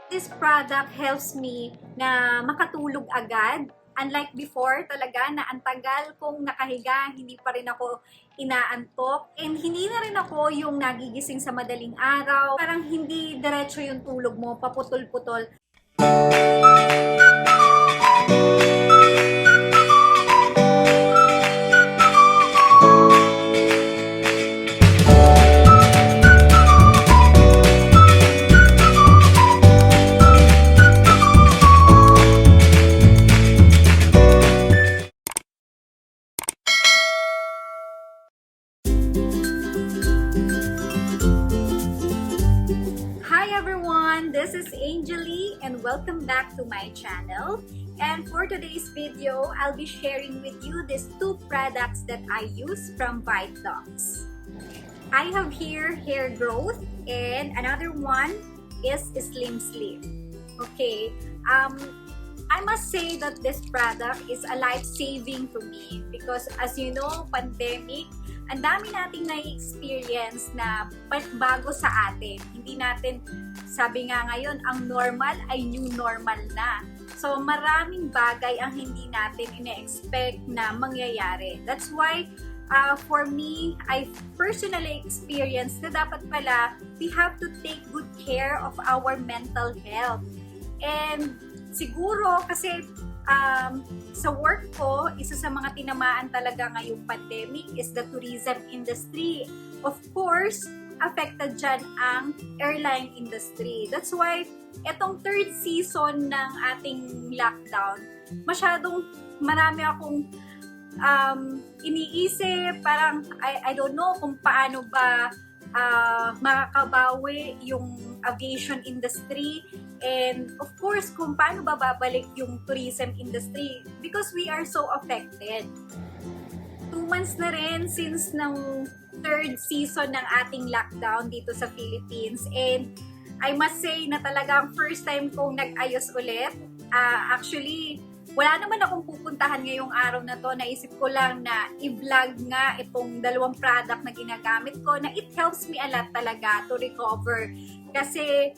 This product helps me na makatulog agad. Unlike before talaga na ang tagal kong nakahiga, hindi pa rin ako inaantok. And hindi na rin ako yung nagigising sa madaling araw. Parang hindi diretso yung tulog mo, paputol-putol. This is Angelie and welcome back to my channel. And for today's video, I'll be sharing with you these two products that I use from Vitedox. I have here hair growth and another one is Slim Slim. Okay, I must say that this product is a life-saving to me because as you know, pandemic, ang dami nating na-experience na bago sa atin. Hindi natin, sabi nga ngayon, ang normal ay new normal na. So maraming bagay ang hindi natin ine-expect na mangyayari. That's why for me, I personally experienced na dapat pala we have to take good care of our mental health. And siguro kasi sa work ko, isa sa mga tinamaan talaga ngayong pandemic is the tourism industry. Of course, affected dyan ang airline industry. That's why, etong third season ng ating lockdown, masyadong marami akong iniisip, parang I don't know kung paano ba makakabawi yung aviation industry and of course kung paano ba babalik yung tourism industry because we are so affected. 2 months na rin since ng third season ng ating lockdown dito sa Philippines and I must say na talagang first time kong nag-ayos ulit. Actually, wala naman akong pupuntahan ngayong araw na to. Naisip ko lang na i-vlog nga itong dalawang product na ginagamit ko na it helps me a lot talaga to recover. Kasi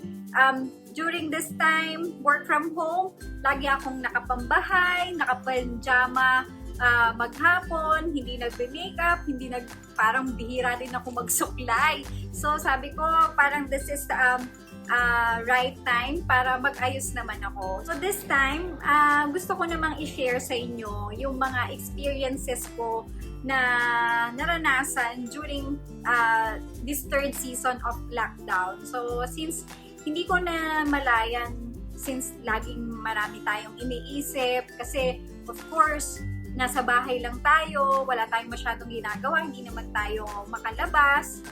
during this time, work from home, lagi akong nakapambahay, nakapanjama, maghapon, hindi nagbe-makeup, parang bihira din ako magsuklay. So sabi ko, parang this is right time para mag-ayos naman ako. So this time, gusto ko namang i-share sa inyo yung mga experiences ko na naranasan during this third season of lockdown. So since hindi ko na malayan, since laging marami tayong iniisip, kasi of course, nasa bahay lang tayo, wala tayong masyadong ginagawa, hindi naman tayo makalabas.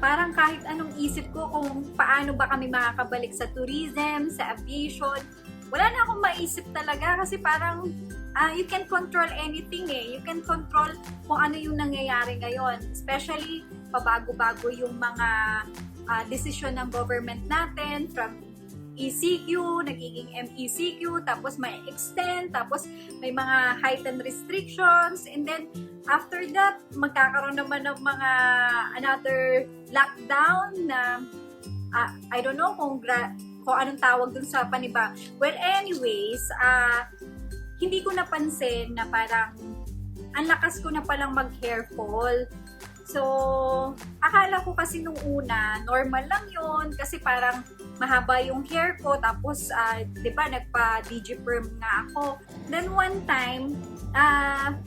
Parang kahit anong isip ko kung paano ba kami makakabalik sa tourism, sa aviation, wala na akong maisip talaga kasi parang you can control anything eh. You can control kung ano yung nangyayari ngayon. Especially, pabago-bago yung mga desisyon ng government natin from ECQ, nagiging MECQ, tapos may extend, tapos may mga heightened restrictions, and then after that, magkakaroon naman ng mga another lockdown na I don't know kung anong tawag dun sa paniba. Well, anyways, hindi ko napansin na parang ang lakas ko na palang mag-hair fall. So, akala ko kasi nung una, normal lang yun kasi parang mahaba yung hair ko tapos, di ba, nagpa-digiperm nga ako. Then one time,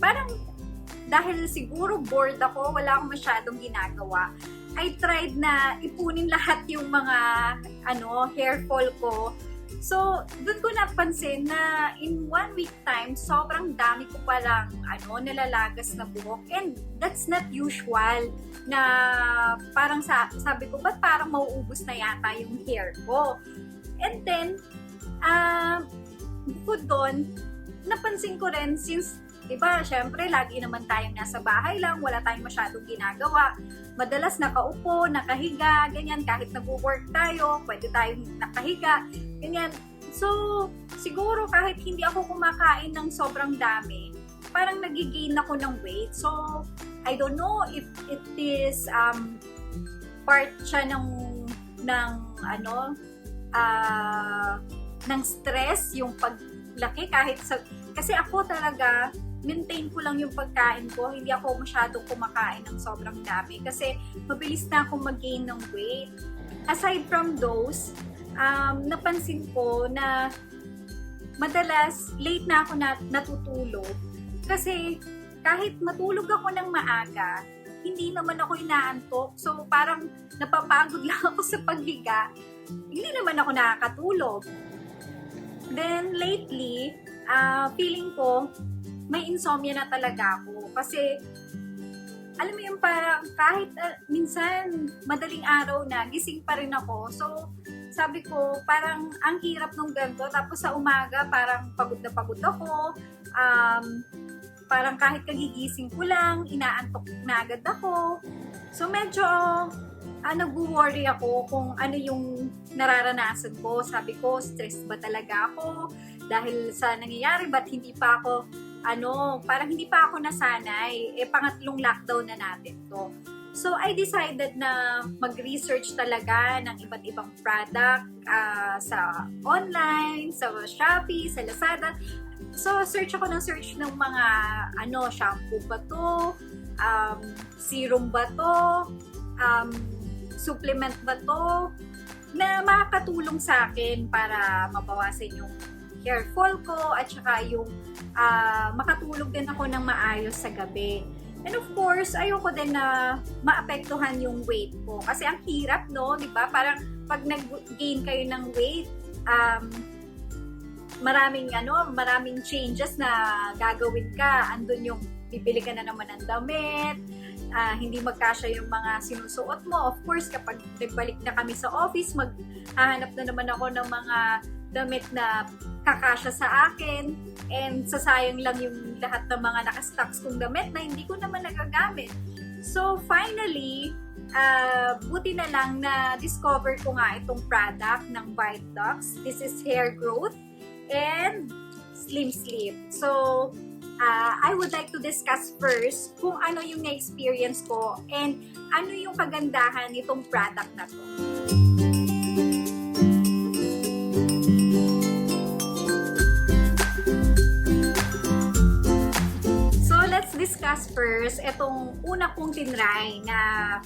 parang dahil siguro bored ako, wala akong masyadong ginagawa. I tried na ipunin lahat yung mga hair fall ko. So, doon ko napansin na in 1 week time, sobrang dami ko palang nalalagas na buhok. And that's not usual na parang sabi ko, ba't parang mauubos na yata yung hair ko? And then, bukod doon, napansin ko rin since diba, syempre, lagi naman tayong nasa bahay lang, wala tayong masyadong ginagawa. Madalas nakaupo, nakahiga, ganyan, kahit nag-work tayo, pwede tayong nakahiga, ganyan. So, siguro kahit hindi ako kumakain ng sobrang dami, parang nagigain ako ng weight. So, I don't know if it is part siya ng ng stress, yung paglaki kasi ako talaga maintain ko lang yung pagkain ko, hindi ako masyadong kumakain ng sobrang dami kasi mabilis na akong mag-gain ng weight. Aside from those, napansin ko na madalas late na ako natutulog kasi kahit matulog ako ng maaga, hindi naman ako inaantok. So parang napapagod lang ako sa paghiga, hindi naman ako nakakatulog. Then lately, feeling ko may insomnia na talaga ako kasi alam mo yung parang kahit minsan madaling araw na gising pa rin ako. So sabi ko parang ang hirap nung ganito, tapos sa umaga parang pagod na pagod ako, parang kahit kagigising ko lang inaantok na agad ako. So medyo nag-worry ako kung ano yung nararanasan ko. Sabi ko, stress ba talaga ako dahil sa nangyayari, ba't hindi pa ako parang hindi pa ako nasanay. Pangatlong lockdown na natin to. So, I decided na mag-research talaga ng iba't ibang product sa online, sa Shopee, sa Lazada. So, search ako ng mga shampoo ba to, serum ba to, supplement ba to, na makakatulong sa akin para mabawasan yung hair fall ko at saka yung makatulog din ako ng maayos sa gabi. And of course, ayoko din na maapektuhan yung weight ko. Kasi ang hirap, no? Diba? Parang pag nag-gain kayo ng weight, maraming changes na gagawin ka. Andun yung bibili ka na naman ng damit, hindi magkasya yung mga sinusuot mo. Of course, kapag nagbalik na kami sa office, maghahanap na naman ako ng mga damit na kakasya sa akin, and sasayang lang yung lahat ng mga nakastocks kong damit na hindi ko naman nagagamit. So finally, buti na lang na discover ko nga itong product ng Vitedox. This is hair growth and slim sleep. So I would like to discuss first kung ano yung na-experience ko and ano yung kagandahan nitong product na to. Discuss first itong una kong tinry na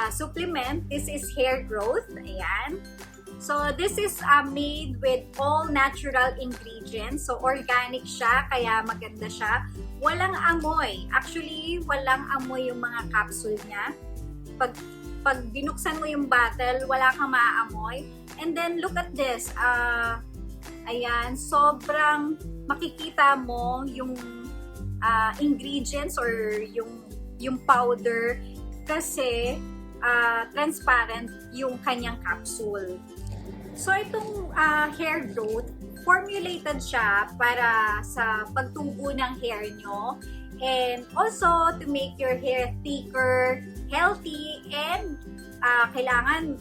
supplement. This is hair growth. Ayan. So this is made with all natural ingredients. So organic siya, kaya maganda siya. Walang amoy. Actually, walang amoy yung mga capsule niya. Pag binuksan mo yung bottle, wala kang maaamoy. And then look at this. Ayan, sobrang makikita mo yung ingredients or yung powder kasi transparent yung kanyang capsule. So itong hair growth, formulated siya para sa pagtubo ng hair nyo and also to make your hair thicker, healthy, and kailangan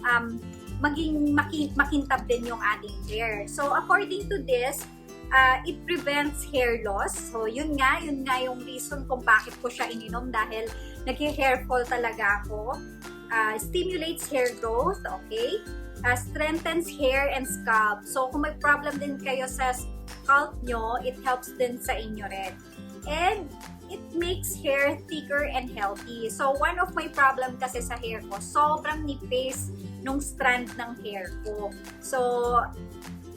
maging makintab din yung ating hair. So according to this, it prevents hair loss. So, yun nga yung reason kung bakit ko siya ininom dahil nag-hair fall talaga ako. Stimulates hair growth, okay? Strengthens hair and scalp. So, kung may problem din kayo sa scalp nyo, it helps din sa inyo rin. And it makes hair thicker and healthy. So, one of my problem kasi sa hair ko, sobrang nipis nung strand ng hair ko. So,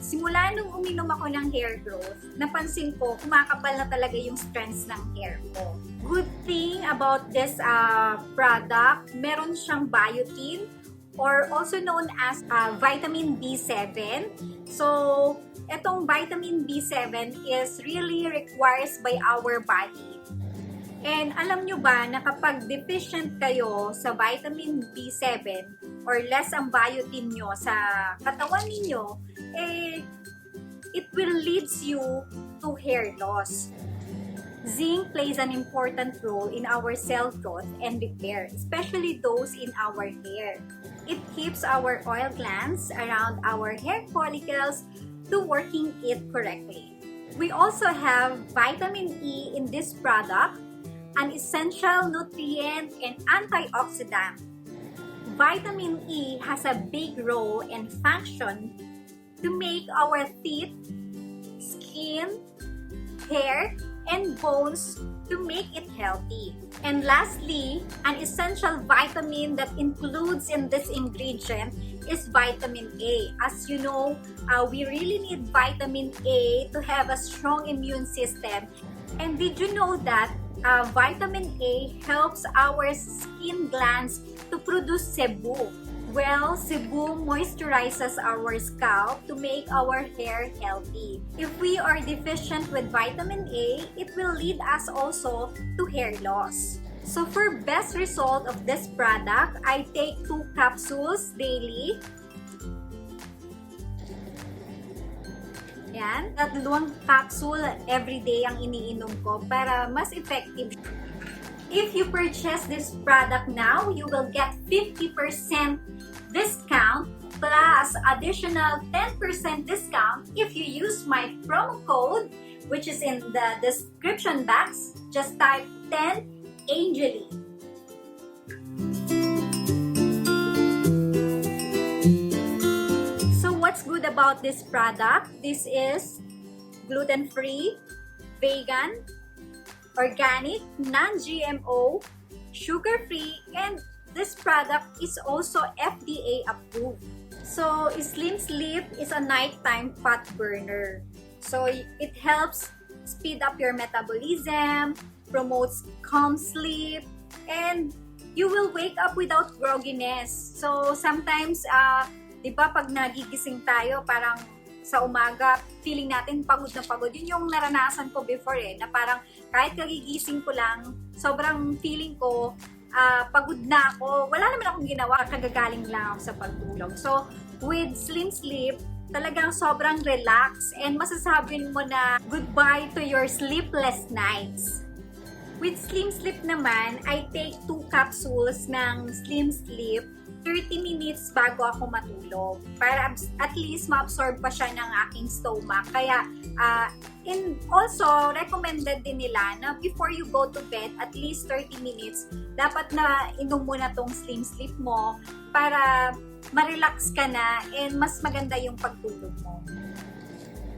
simula nung uminom ako ng hair growth, napansin ko, kumakapal na talaga yung strands ng hair ko. Good thing about this product, meron siyang biotin or also known as vitamin B7. So, itong vitamin B7 is really requires by our body. And alam nyo ba na kapag deficient kayo sa vitamin B7 or less ang biotin nyo sa katawan ninyo, it will leads you to hair loss. Zinc plays an important role in our cell growth and repair, especially those in our hair. It keeps our oil glands around our hair follicles to working it correctly. We also have vitamin E in this product, an essential nutrient and antioxidant. Vitamin E has a big role and function to make our teeth, skin, hair, and bones to make it healthy. And lastly, an essential vitamin that includes in this ingredient is vitamin A. As you know, we really need vitamin A to have a strong immune system. And did you know that vitamin A helps our skin glands to produce sebum? Well, sebum moisturizes our scalp to make our hair healthy. If we are deficient with vitamin A, it will lead us also to hair loss. So for best result of this product, I take 2 capsules daily. Yan, 3 capsule every day ang iniinom ko para mas effective. If you purchase this product now, you will get 50% discount plus additional 10% discount if you use my promo code, which is in the description box. Just type 10 Angelie. So what's good about this product? This is gluten-free, vegan, organic, non-GMO, sugar-free, and this product is also FDA approved. So, Slim Sleep is a nighttime fat burner. So, it helps speed up your metabolism, promotes calm sleep, and you will wake up without grogginess. So, sometimes, di ba pag nagigising tayo, parang sa umaga, feeling natin pagod na pagod. Yun yung naranasan ko before na parang kahit kagigising ko lang, sobrang feeling ko, pagod na ako. Wala naman akong ginawa, kagagaling lang ako sa pagtulog. So, with Slim Sleep, talagang sobrang relax and masasabi mo na goodbye to your sleepless nights. With Slim Sleep naman, I take 2 capsules ng Slim Sleep 30 minutes bago ako matulog para at least ma-absorb pa siya ng aking stomach. Kaya, and also, recommended din nila na before you go to bed, at least 30 minutes, dapat na inom muna tong Slim Sleep mo para ma-relax ka na and mas maganda yung pagtulog mo.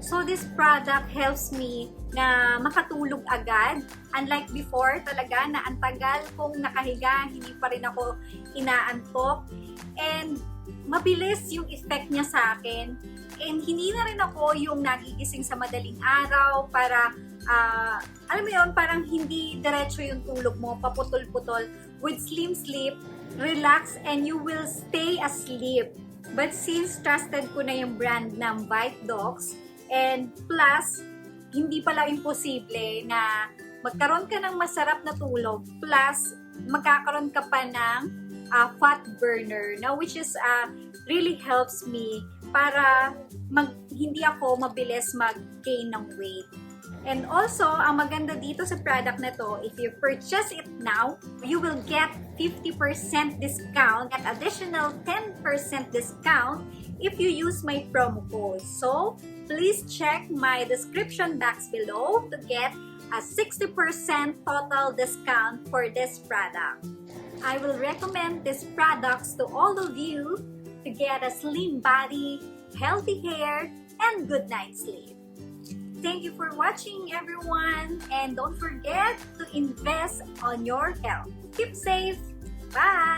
So, this product helps me na makatulog agad. Unlike before, talaga na ang tagal kong nakahiga, hindi pa rin ako inaantok. And mabilis yung effect niya sa akin. And hindi na rin ako yung nagigising sa madaling araw para, alam mo yun, parang hindi diretso yung tulog mo, paputol-putol. With Slim Sleep, relax and you will stay asleep. But since trusted ko na yung brand ng Vitedox, and plus, hindi pala imposible na magkaroon ka ng masarap na tulog, plus magkakaroon ka pa ng fat burner, na which is really helps me para hindi ako mabilis mag-gain ng weight. And also, ang maganda dito sa product na to, if you purchase it now, you will get 50% discount at additional 10% discount if you use my promo code. So, please check my description box below to get a 60% total discount for this product. I will recommend these products to all of you to get a slim body, healthy hair, and good night's sleep. Thank you for watching, everyone, and don't forget to invest on your health. Keep safe. Bye!